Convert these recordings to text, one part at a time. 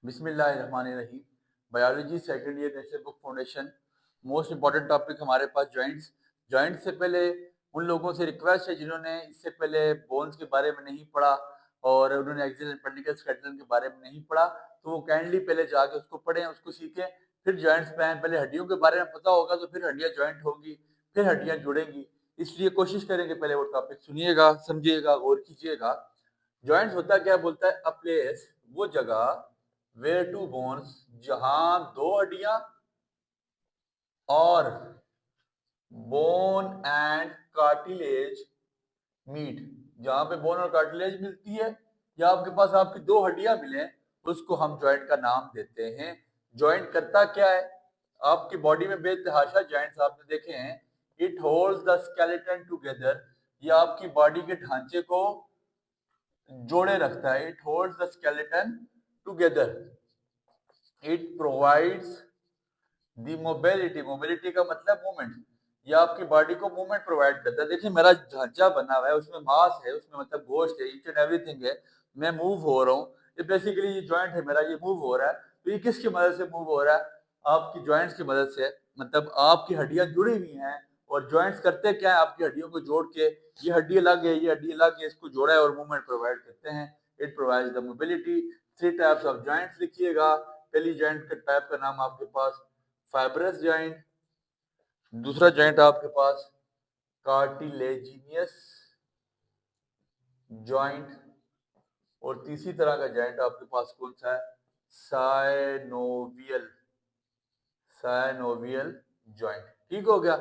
बिस्मिल्लाहिर्रहमानिर्रहीम। Biology second year national book foundation. Most important topic हमारे पास joints. Joints से पहले उन लोगों से रिक्वेस्ट है जिन्होंने इससे पहले बोन्स के बारे में नहीं पढ़ा और उन्होंने एक्सियल एंड पेंडिकल स्केलेटन के बारे में नहीं पढ़ा, तो वो काइंडली पहले जाके उसको पढ़ें, उसको सीखें, फिर जॉइंट्स पे आएं। पहले हड्डियों के बारे में पता होगा तो फिर हड्डियां जॉइंट होंगी, फिर हड्डियां जुड़ेंगी। इसलिए कोशिश करेंगे पहले वो टॉपिक सुनिएगा, समझिएगा, गौर कीजिएगा। जॉइंट्स होता क्या बोलता है? अ प्लेस, वो जगह, वेयर टू बोन्स, जहां दो हड्डियां और बोन एंड कार्टिलेज मीट, जहां पे बोन और कार्टिलेज मिलती है या आपके पास आपकी दो हड्डियां मिले, उसको हम जॉइंट का नाम देते हैं। जॉइंट करता क्या है? आपकी बॉडी में बेतहाशा जॉइंट्स आपने देखे हैं। It holds the skeleton together, ये आपकी बॉडी के ढांचे को जोड़े रखता है। It holds the skeleton together. It provides the mobility, mobility का मतलब मूवमेंट, ये आपकी बॉडी को मूवमेंट प्रोवाइड करता है। देखिए मेरा ढांचा बना हुआ है, उसमें मांस है, उसमें मतलब गोश्त है, ईच एंड एवरीथिंग है, मैं मूव हो रहा हूँ। ये बेसिकली ये जॉइंट है मेरा, ये मूव हो रहा है। तो ये किसकी मदद से मूव हो रहा है? आपकी जॉइंट्स की मदद से। मतलब आपकी हड्डियां जुड़ी हुई हैं और जॉइंट्स करते क्या है? आपकी हड्डियों को जोड़ के, ये हड्डी अलग है, ये हड्डी अलग है, इसको जोड़ा है और मूवमेंट प्रोवाइड करते हैं। It provides the mobility. Three types of joints लिखिएगा। पहली जॉइंट का टाइप का नाम आपके पास फाइब्रस जॉइंट, दूसरा जॉइंट आपके पास कार्टिलेजिनियस जॉइंट, और तीसरी तरह का जॉइंट आपके पास कौन सा है? Synovial, synovial joint. ठीक हो गया।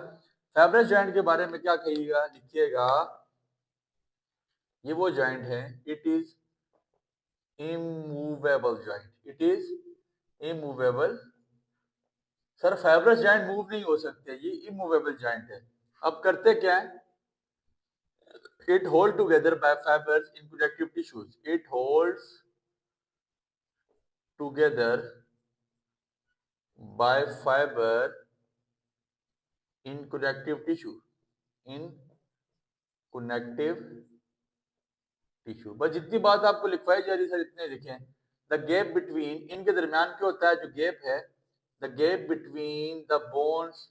फाइब्रस जॉइंट के बारे में क्या कहिएगा? लिखिएगा, ये वो जॉइंट है, it is immovable joint, it is immovable. Sir fibrous joint move नहीं हो सकते, ये इमूवेबल जॉइंट है। अब करते क्या है? It hold together by fibers in connective tissues. It holds together by fiber in connective tissue. In connective tissue. बस जितनी बात आपको लिखवाई जा रही है सर इतने लिखें। द गैप बिटवीन, इनके दरमियान क्या होता है? जो गैप है, the gap between the bones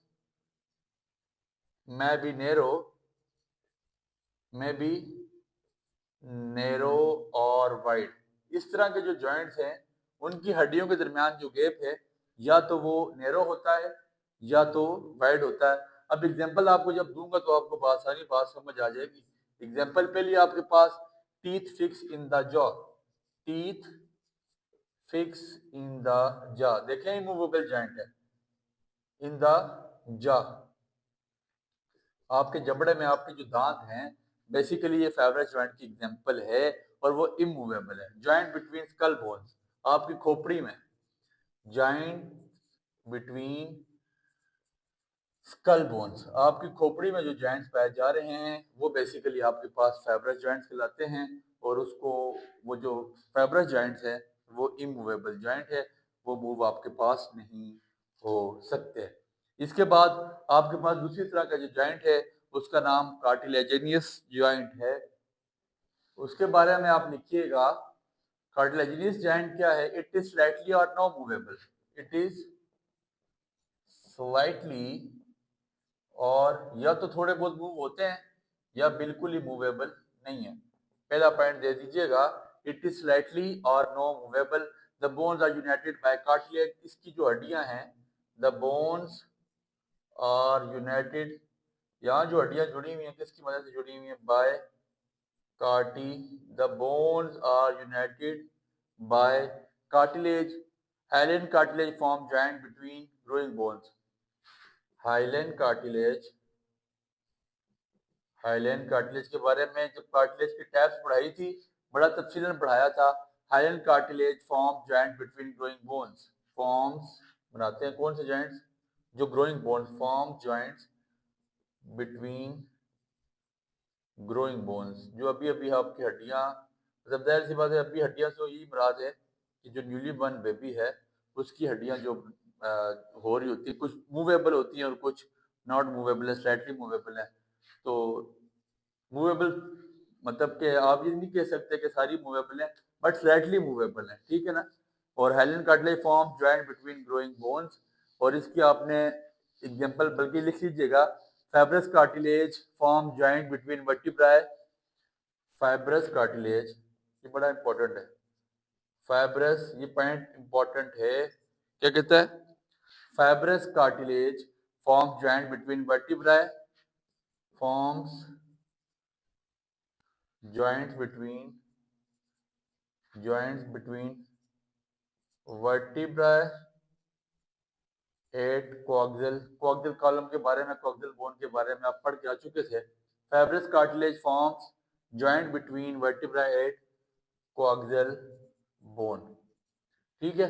may be narrow, may be narrow और वाइड। इस तरह के जो जॉइंट्स हैं उनकी हड्डियों के दरमियान जो गैप है, या तो वो नैरो होता है या तो वाइड होता है। अब एग्जांपल आपको जब दूंगा तो आपको आसानी बात समझ आ जाएगी। एग्जांपल पे लिए आपके पास teeth fix in the jaw, teeth fix in the jaw, देखें इमूवेबल जॉइंट है। इन द जॉ, आपके जबड़े में आपके जो दांत हैं, बेसिकली ये फाइब्रस जॉइंट की एग्जांपल है और वो इमूवेबल है। जॉइंट बिटवीन स्कल बोन्स, आपकी खोपड़ी में, जॉइंट बिटवीन स्कल बोन्स, आपकी खोपड़ी में जो जॉइंट्स पाए जा रहे हैं वो बेसिकली आपके पास फाइब्रस जॉइंट्स कहलाते हैं। और उसको, वो जो फाइब्रस जॉइंट्स है वो इमूवेबल जॉइंट है, वो मूव आपके पास नहीं हो सकते। इसके बाद आपके पास दूसरी तरह का जो जॉइंट है उसका नाम कार्टिलेजिनियस जॉइंट है। उसके बारे में आप लिखिएगा, कार्टिलेजिनियस जॉइंट क्या है? इट इज स्लाइटली और no movable, it is slightly, और या तो थोड़े बहुत मूव होते हैं या बिल्कुल ही मूवेबल नहीं है। पहला पॉइंट दे दीजिएगा, इट इज स्लाइटली और no movable. The bones are united by cartilage, इसकी जो हड्डियां हैं, द बोन्स आर यूनाइटेड, यहाँ जो हड्डियां जुड़ी हुई हैं किसकी मदद से जुड़ी हुई हैं? बाय कार्टी, the bones are united by cartilage. Hyaline cartilage form joint between growing bones. Hyaline cartilage, hyaline cartilage के बारे में जब कार्टिलेज की टाइप्स पढ़ाई थी, बड़ा तफसीलन पढ़ाया था। Highland cartilage form joint between growing bones, forms बनाते हैं कौन से जॉइंट्स? जो growing bones, form joints between growing bones, जो अभी अभी आपकी हड्डियां, मतलब जाहिर सी बात है अभी हड्डियां से यही मुराद है कि जो न्यूली बर्न बेबी है उसकी हड्डियां जो हो रही होती है, कुछ मूवेबल होती हैं और कुछ नॉट मूवेबल है, स्लाइटली मूवेबल है। तो मूवेबल मतलब कि आप ये नहीं कह सकते कि सारी मूवेबल है, बट स्लाइटली मूवेबल है, ठीक है ना। और hyaline cartilage form joint between growing bones, और इसकी आपने एग्जांपल बल्कि लिख लीजिएगा, fibrous cartilage form joint between vertebrae. Fibrous cartilage ये बड़ा इंपॉर्टेंट है, फाइब्रस ये पॉइंट इंपॉर्टेंट है, क्या कहता है, fibrous cartilage form joint between vertebrae, forms joints between vertebrae at coccygeal column के बारे में, कोक्सियल बोन के बारे में आप पढ़ के आ चुके थे। Fibrous cartilage forms joint between vertebrae at coccygeal bone, ठीक है।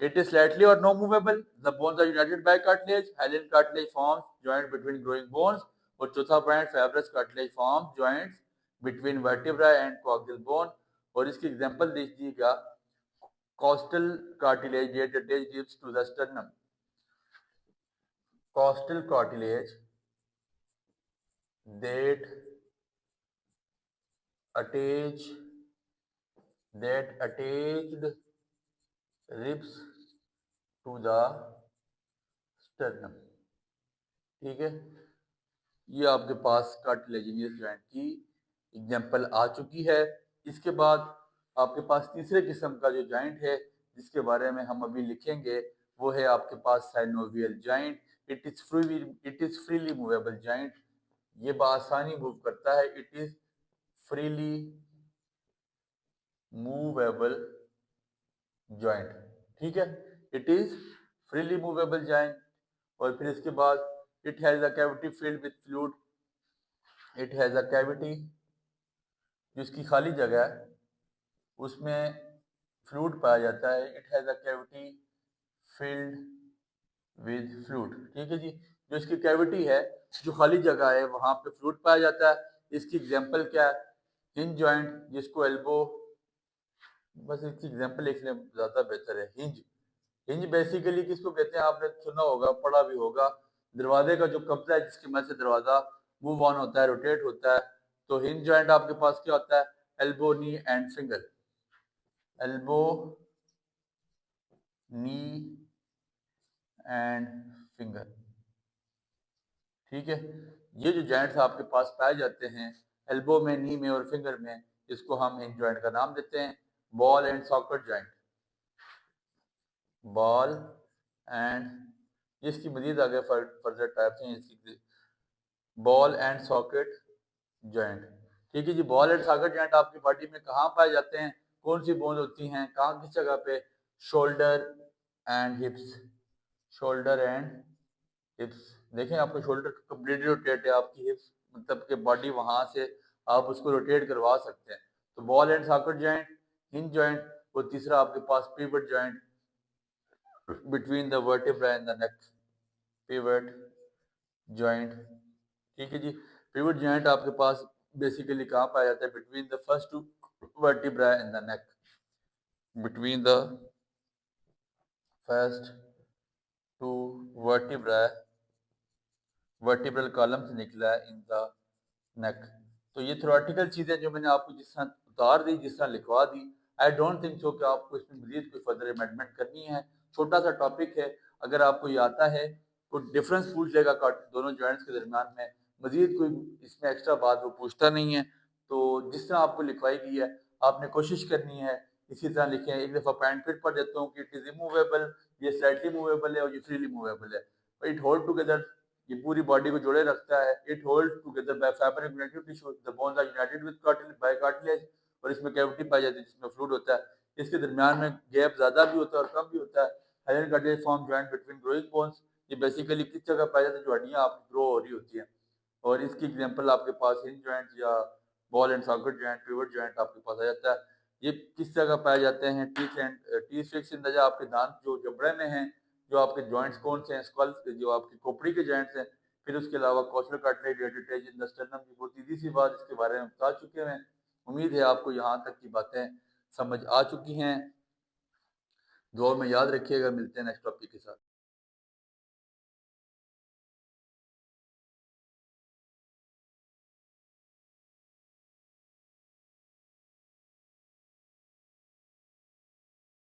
इट इज स्लाइटली और no movable, the bones are united by cartilage, hyaline cartilage forms joint between growing bones, और चौथा point fibrous cartilage forms joints between vertebrae and coccygeal bone, और इसकी example देखिएगा, costal cartilage that attach to the sternum, costal cartilage that attached ribs to the sternum, ठीक है। ये आपके पास cartilaginous joint की एग्जांपल आ चुकी है। इसके बाद आपके पास तीसरे किस्म का जो जॉइंट है जिसके बारे में हम अभी लिखेंगे वो है आपके पास synovial joint. It is freely movable joint, ये बआसानी मूव करता है। It is freely movable joint, ठीक है। It is freely movable joint, और फिर इसके बाद it has a cavity filled with fluid, it has a cavity, जिसकी खाली जगह है उसमें फ्लूइड पाया जाता है। It has a cavity filled with fluid, ठीक है जी। जो इसकी कैविटी है, जो खाली जगह है, वहां पे फ्लूइड पाया जाता है। इसकी एग्जांपल क्या है, हिंज जॉइंट, जिसको एल्बो, बस इसकी एग्जांपल लिख लें ज्यादा बेहतर है। हिंज, हिंज बेसिकली किसको कहते हैं, आपने सुना होगा, पढ़ा भी होगा, दरवाजे का जो कब्जा है जिसकी मदद से दरवाजा मूव ऑन होता है, रोटेट होता है। तो हिंज जॉइंट आपके पास क्या होता है, elbow, knee and finger, elbow, knee and finger, ठीक है। ये जो जॉइंट्स आपके पास पाए जाते हैं एल्बो में, नी में और फिंगर में, इसको हम हिंज जॉइंट का नाम देते हैं। Ball and socket joint, ball and, इसकी मजीद आगे फर्दर टाइप्स हैं इसकी, बॉल एंड सॉकेट जॉइंट, ठीक है जी। बॉल एंड सॉकेट जॉइंट आपकी बॉडी में कहाँ पाए जाते हैं, कौन सी बोन होती हैं, कहाँ, किस जगह पे, शोल्डर एंड हिप्स, शोल्डर एंड हिप्स। देखें आपका शोल्डर कम्प्लीटली रोटेट है, आपकी हिप्स मतलब के बॉडी वहां से आप उसको रोटेट करवा सकते हैं। तो ball and socket joint, hinge joint, और तीसरा आपके पास pivot joint between the vertebra and the neck, pivot joint, ठीक है जी। पिवट जॉइंट आपके पास बेसिकली कहाँ पाया जाता है, between the first two vertebra and the neck, between the first two vertebra, vertebral column से निकला है इन द नेक। तो ये थ्योरेटिकल चीजें जो मैंने आपको जिस तरह उतार दी, जिस तरह लिखवा दी, आई डोंट थिंक सो कि आपको इसमें मजीद कोई फर्दर अमेंडमेंट करनी है। छोटा सा टॉपिक है, अगर आपको ये आता है कोई डिफरेंस पूछ लेगा दोनों जॉइंट्स के दरमियान में, मजीद कोई इसमें एक्स्ट्रा बात वो पूछता नहीं है। तो जिस तरह आपको लिखवाई गई है आपने कोशिश करनी है इसी तरह लिखें। एक दफ़ा पॉइंट फिर पढ़ देता हूँ कि इट इज इमूवेबल, ये स्लाइटली मूवेबल है और ये फ्रीली मूवेबल है। इट होल्ड टुगेदर, ये पूरी बॉडी को जोड़े रखता है। It hold together by fibre connective tissue, the bones are united with cartilage by cartilage, और इसमें कैविटी पाई जाती है जिसमें फ्लूइड होता है। इसके दरमियान में गैप ज्यादा भी होता है और कम भी होता है। Hyaline cartilage form joint between growing bones, ये बेसिकली किस जगह पाया जाता है, जो हड्डियां आपकी ग्रो हो रही होती हैं। और इसकी एग्जांपल आपके पास हिंज जॉइंट या ball and socket joint, pivot joint आपके पास आ जाता है। ये किस जगह पाए जाते हैं, टीथ फिक्स इन द, आपके दांत जो जबड़े में हैं, जो आपके जॉइंट्स कौन से हैं, स्कल, जो आपकी खोपड़ी के जॉइंट्स हैं। फिर उसके अलावा costal cartilage in the sternum की बहुत सीधी सी बात इसके बारे में बता चुके हैं। उम्मीद है आपको यहाँ तक की बातें समझ आ चुकी हैं। दुआ में याद रखिएगा, मिलते हैं नेक्स्ट टॉपिक के साथ।